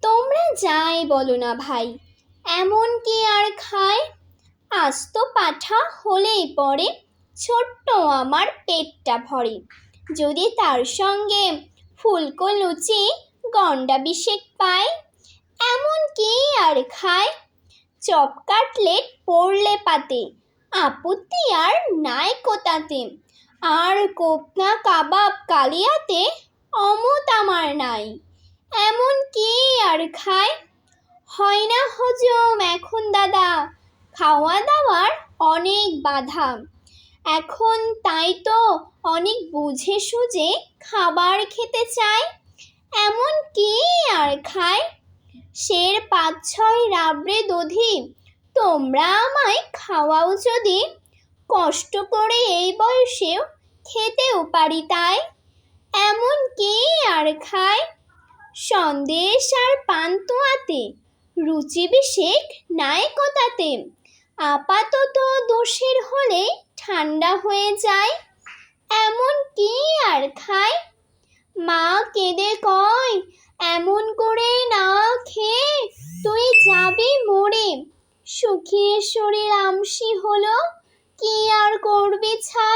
তোমরা যাই বলো না ভাই, এমন কে আর খায়? আস্ত পাঠা হলেই পরে ছোট্ট আমার পেটটা ভরে। যদি তার সঙ্গে ফুলকো লুচি গন্ডা বিশেক পায়, এমন কে আর খায়? চপ কাটলেট পড়লে পাতে, আপত্তি আর নাই কোতাতে। আর কোপ্তা কাবাব কালিয়াতে অমত আমার নাই, এমন কে আর খায়? হয় না হজম এখন দাদা, খাওয়া দাওয়ার অনেক বাধা। এখন তাই তো অনেক বুঝে সুঝে খাবার খেতে চায়, এমন কে আর খায়? সের ৫-৬ রাবড়ে দধি তোমরা আমায় খাওয়াও যদি, কষ্ট করে এই বয়সেও খেতেও পারি তাই, এমন কে আর খায়? সন্দেশ আর পান্তুয়াতে রুচি বিশেক নাই কোতাতে, আপাতত দোষের হলে ঠান্ডা হয়ে যায়, এমন কে আর খায়? মা কেঁদে কয়, এমন করে না খেয়ে তুই যাবি মরে। শুকিয়ে শরীর আমসি হলো, কি আর করবি ছাই।